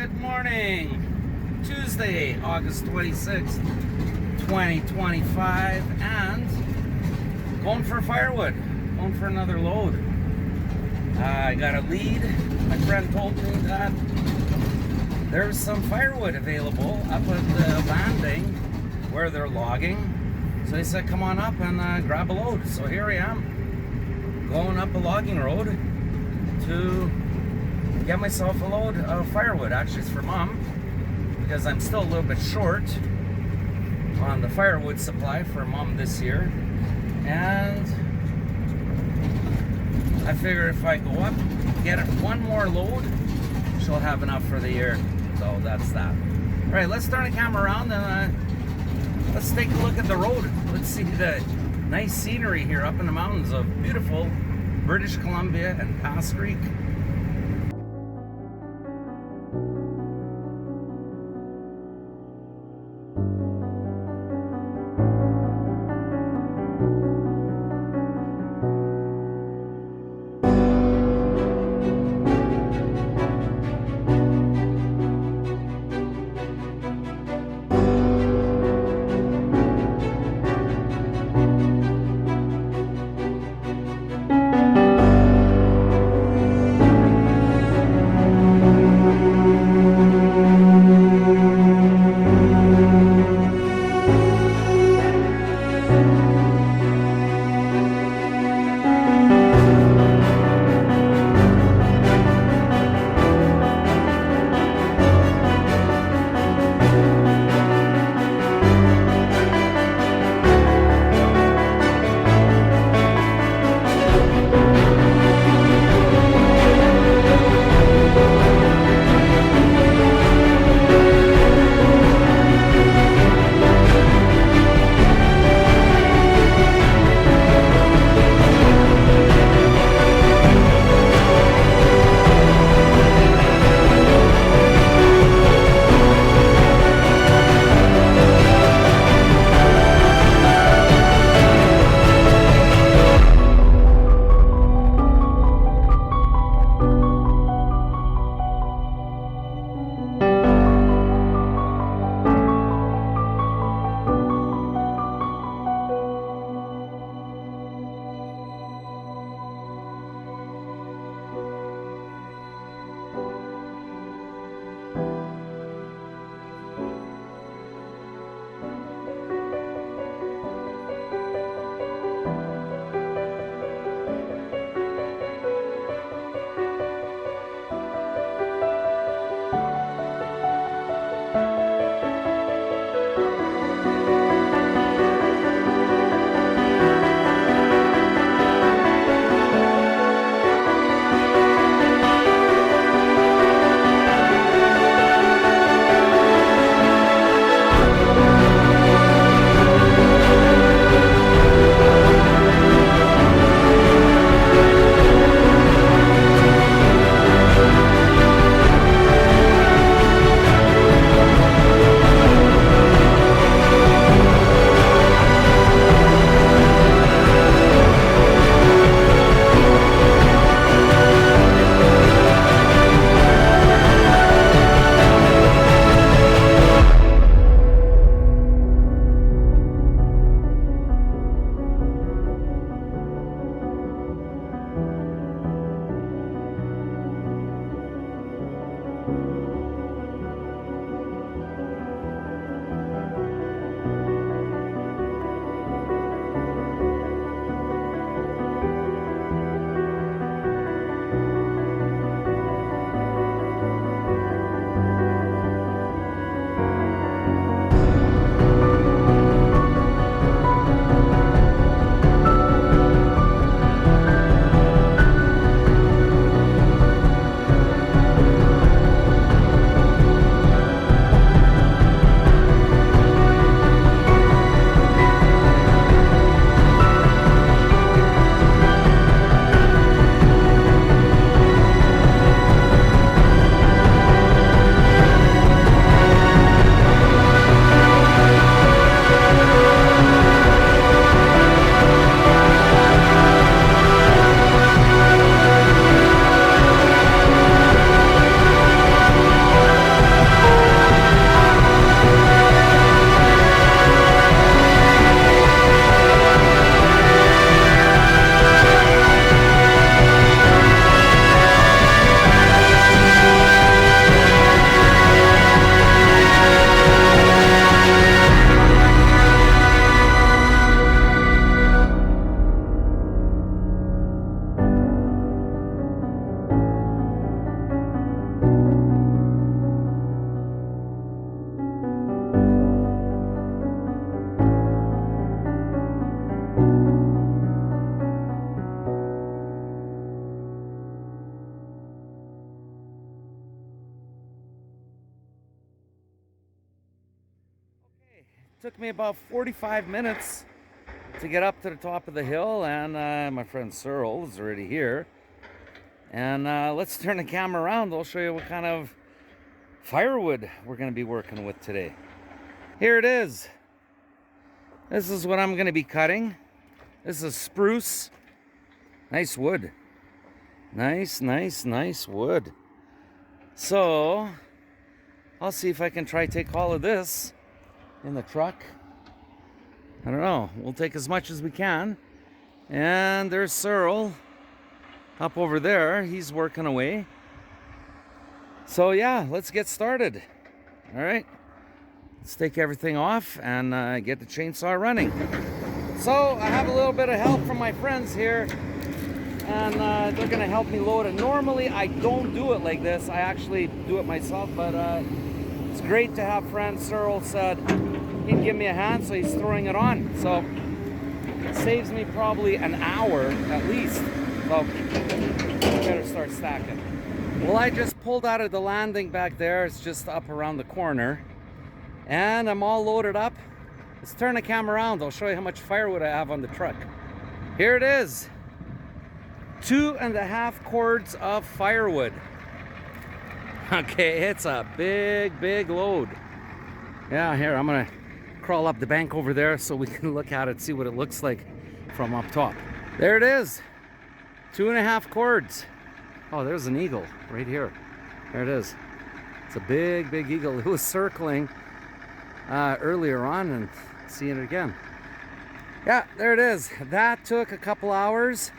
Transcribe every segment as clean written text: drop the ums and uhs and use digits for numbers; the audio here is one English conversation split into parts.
Good morning, Tuesday, August 26th, 2025, and going for firewood, going for another load. I got a lead. My friend told me that there's some firewood available up at the landing where they're logging. So he said, come on up and grab a load. So here I am, going up a logging road to get myself a load of firewood. Actually, it's for Mom, because I'm still a little bit short on the firewood supply for Mom this year. And I figure if I go up, get one more load, she'll have enough for the year. So that's that. All right, let's turn the camera around and let's take a look at the road. Let's see the nice scenery here up in the mountains of beautiful British Columbia and Pass Creek. me about 45 minutes to get up to the top of the hill, and my friend Cyril is already here. And let's turn the camera around. I'll show you what kind of firewood we're going to be working with today. Here it is. This is what I'm going to be cutting. This is spruce. Nice wood. Nice wood. So I'll see if I can try to take all of this in the truck. I don't know. We'll take as much as we can. And there's Cyril up over there. He's working away. So yeah, let's get started. All right. Let's take everything off and get the chainsaw running. So I have a little bit of help from my friends here, and they're gonna help me load it. Normally I don't do it like this. I actually do it myself, but it's great to have friends. Cyril said he'd give me a hand, so he's throwing it on. So it saves me probably an hour at least. So I better start stacking. Well, I just pulled out of the landing back there. It's just up around the corner. And I'm all loaded up. Let's turn the camera around. I'll show you how much firewood I have on the truck. Here it is. 2.5 cords of firewood. Okay, it's a big load. Yeah, here, I'm gonna crawl up the bank over there so we can look at it, see what it looks like from up top. There it is. 2.5 cords. Oh, there's an eagle right here. There it is. It's a big eagle. It was circling earlier on, and seeing it again. Yeah, there it is. That took a couple hours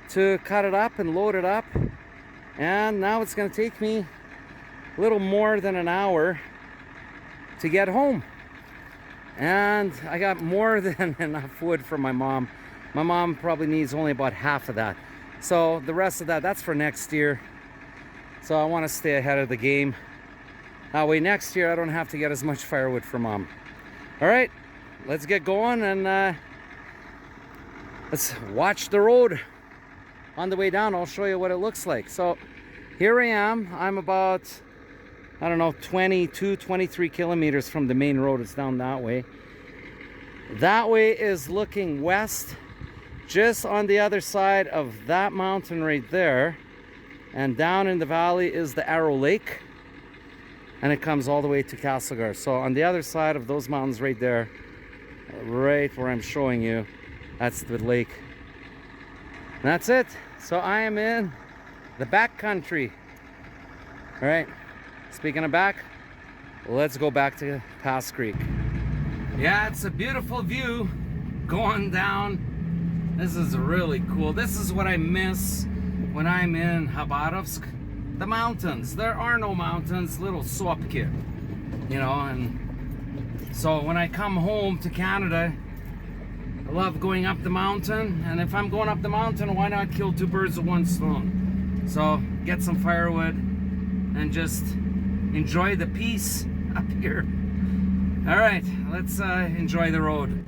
to cut it up and load it up, and now it's going to take me a little more than an hour to get home. And I got more than enough wood for my mom. My mom probably needs only about half of that, so the rest of that, that's for next year. So I want to stay ahead of the game. That way next year I don't have to get as much firewood for mom. All right, let's get going, and let's watch the road on the way down. I'll show you what it looks like. So here I am. I'm about, I don't know, 22, 23 kilometers from the main road. It's down that way. That way is looking west. Just on the other side of that mountain right there, and down in the valley is the Arrow Lake, and it comes all the way to Castlegar. So on the other side of those mountains right there, right where I'm showing you, that's the lake. And that's it. So I am in the back country. All right, speaking of back, let's go back to Pass Creek. Yeah, it's a beautiful view going down. This is really cool. This is what I miss when I'm in Khabarovsk. The mountains. There are no mountains, little sopki, you know, and so when I come home to Canada, I love going up the mountain, and if I'm going up the mountain, why not kill two birds with one stone? So get some firewood and just enjoy the peace up here. All right, let's enjoy the road.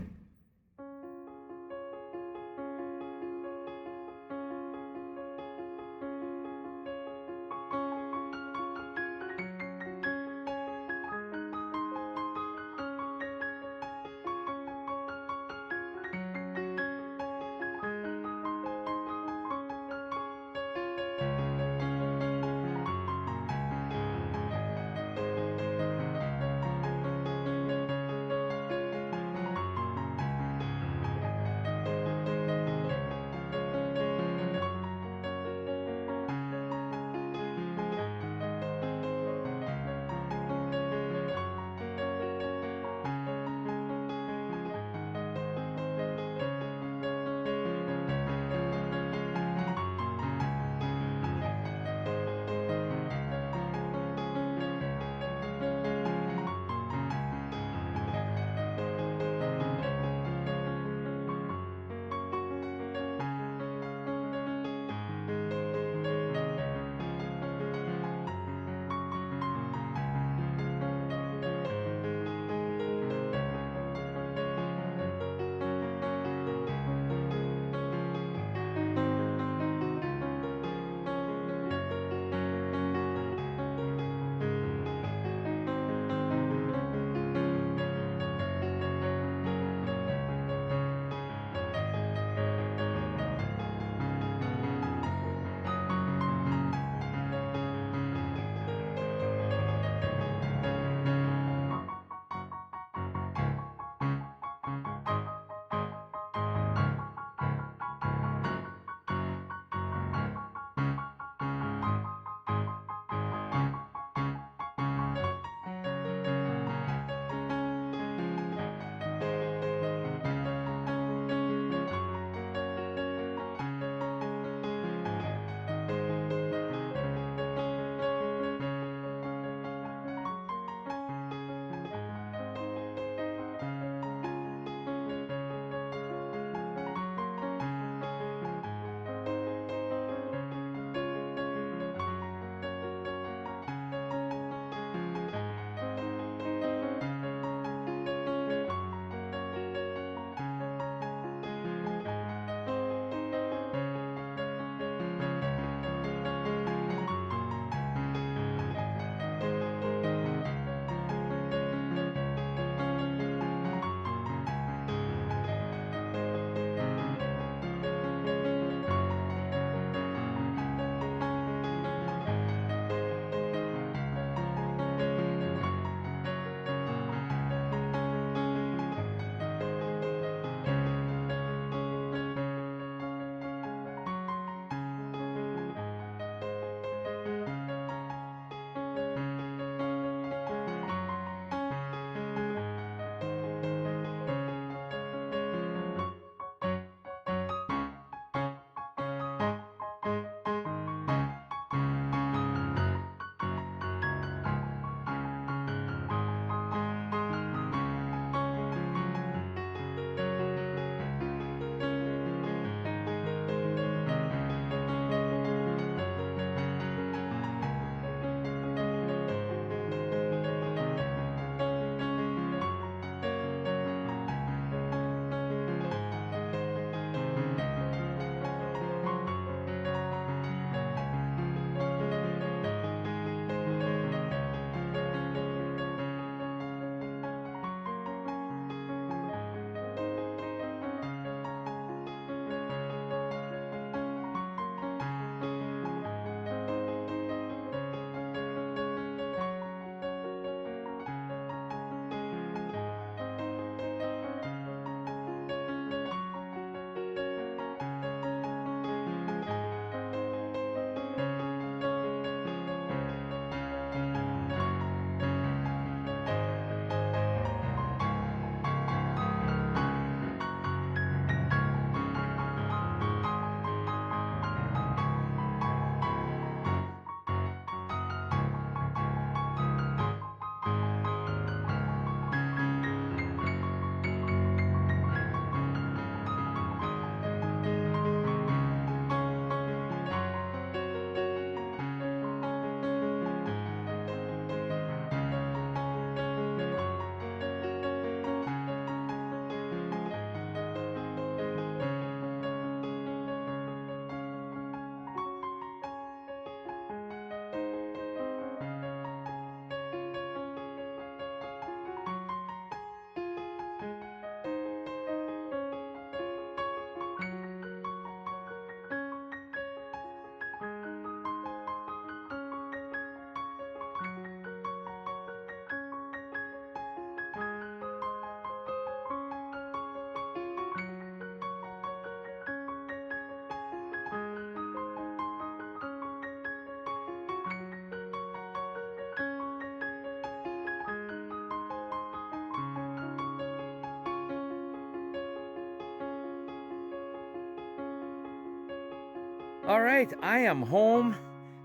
All right, I am home.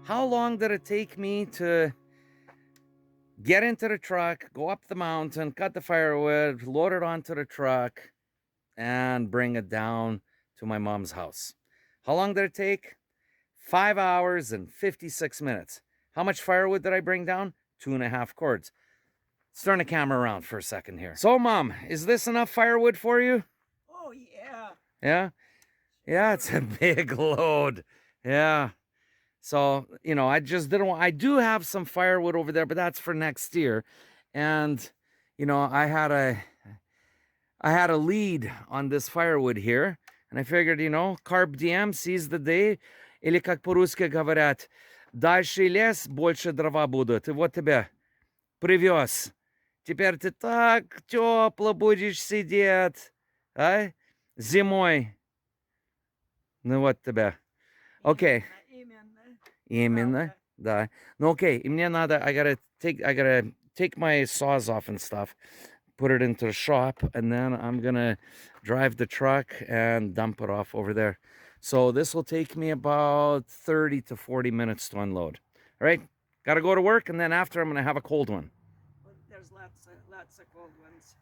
How long did it take me to get into the truck, go up the mountain, cut the firewood, load it onto the truck, and bring it down to my mom's house? How long did it take? 5 hours and 56 minutes. How much firewood did I bring down? 2.5 cords. Let's turn the camera around for a second here. So, Mom, is this enough firewood for you? Oh, yeah. Yeah? Yeah, it's a big load. Yeah. So, you know, I just didn't want, I do have some firewood over there, but that's for next year. And, you know, I had a lead on this firewood here. And I figured, you know, carpe diem, seize the day. Или как по-русски говорят, дальше лес, больше дрова будут. И вот тебе привез. Теперь ты так тепло будешь сидеть, а? Зимой. Ну вот тебе. Окей. Именно, да. Ну окей, и мне надо, I gotta take my saws off and stuff, put it into the shop, and then I'm gonna drive the truck and dump it off over there. So this will take me about 30 to 40 minutes to unload. All right, gotta go to work, and then after I'm gonna have a cold one. Well, there's lots of cold ones.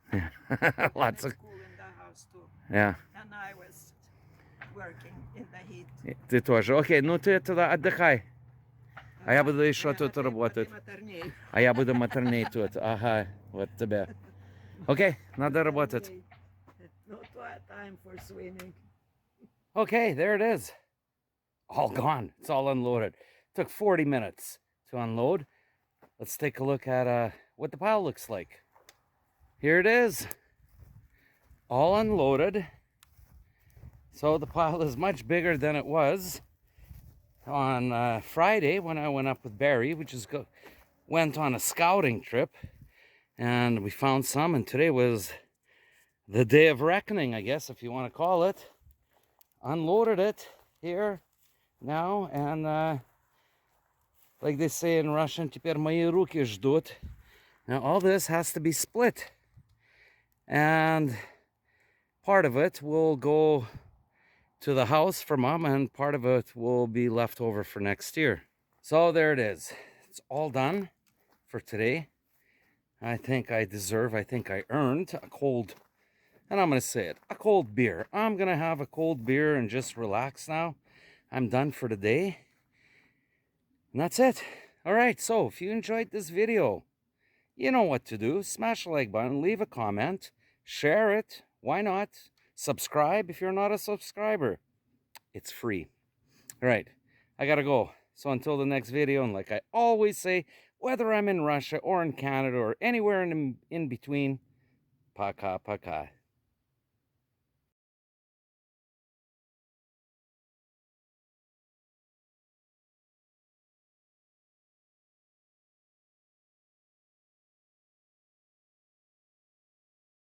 Lots of cool in the house too. Yeah. And I was working in the heat. Ты тоже. Окей, ну ты туда отдыхай. А я буду еще тут работать. А я буду матерней тут. Ага, вот тебе. Окей, надо работать. No time for swimming. Okay, there it is. All gone. It's all unloaded. Took 40 minutes to unload. Let's take a look at what the pile looks like. Here it is. All unloaded. So the pile is much bigger than it was on Friday when I went up with Barry. We just went on a scouting trip and we found some, and today was the day of reckoning, I guess, if you want to call it. Unloaded it here now, and like they say in Russian, теперь мои руки ждут. Now all this has to be split, and part of it will go to the house for Mom, and part of it will be left over for next year. So there it is. It's all done for today. I think I earned a cold, and I'm going to say it, a cold beer. I'm going to have a cold beer and just relax now. I'm done for the day. And that's it. All right, so if you enjoyed this video, you know what to do. Smash the like button, leave a comment, share it. Why not? Subscribe if you're not a subscriber. It's free. All right, I gotta go. So until the next video, and like I always say, whether I'm in Russia or in Canada or anywhere in between, пока-пока.